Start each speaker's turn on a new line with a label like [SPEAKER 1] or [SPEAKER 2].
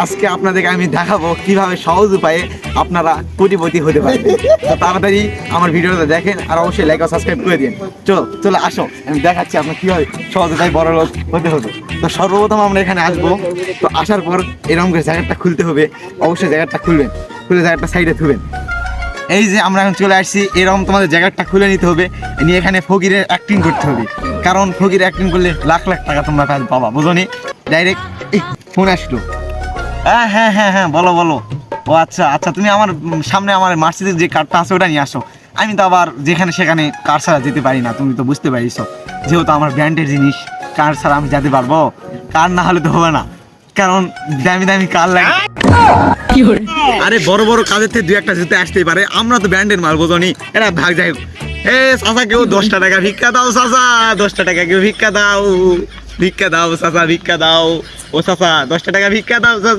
[SPEAKER 1] আজকে আপনাদেরকে আমি দেখাবো কিভাবে সহজ উপায়ে আপনারা কোটিপতি হতে পারবেন। তো তাড়াতাড়ি আমার ভিডিওটা দেখেন আর অবশ্যই লাইক ও সাবস্ক্রাইব করে দিন। চলো আসো, আমি দেখাচ্ছি আপনার কিভাবে সহজ উপায়ে বড় লোক হতে হবে। তো সর্বপ্রথম আমরা এখানে আসবো। তো আসার পর এরকম করে জ্যাকেটটা খুলতে হবে। অবশ্যই জ্যাকেটটা খুলবেন, খুলে জ্যাকেটটা সাইডে থুবেন। এই যে আমরা এখন চলে আসছি, এরকম তোমাদের জ্যাকেটটা খুলে নিতে হবে, নিয়ে এখানে ফকিরের অ্যাক্টিং করতে হবে। কারণ ফকির অ্যাক্টিং করলে লাখ লাখ টাকা তোমরা পাবা, বুঝোনি? ডাইরেক্ট ফোন আসলো। হ্যাঁ হ্যাঁ হ্যাঁ হ্যাঁ, বলো বলো। ও আচ্ছা আচ্ছা, তুমি আমার সামনে আমার মার্সিডিজ যে কার্ডটা আছে ওটা নিয়ে আসো। আমি তো আবার যেখানে সেখানে কার ছাড়া যেতে পারি না, তুমি তো বুঝতে পারিস। যেহেতু আমার ব্র্যান্ডের জিনিস, কার ছাড়া আমি যেতে পারবো? কার না হলে তো হবে না, কারণ দামি দামি কার লাগে। আরে বড় বড় কাজের থেকে দুই একটা যেতে আসতেই পারে, আমরা তো ব্র্যান্ডের মাল, বোঝনি? এরা ভাগ যাই হোক। এ চাচা, কেউ 10টা টাকা ভিক্ষা দাও চাচা, 10টা টাকা কেউ ভিক্ষা দাও, ভিক্ষা দাও চাচা, ভিক্ষা দাও। ও চাচা 10টা টাকা ভিক্ষা দাও চাচা।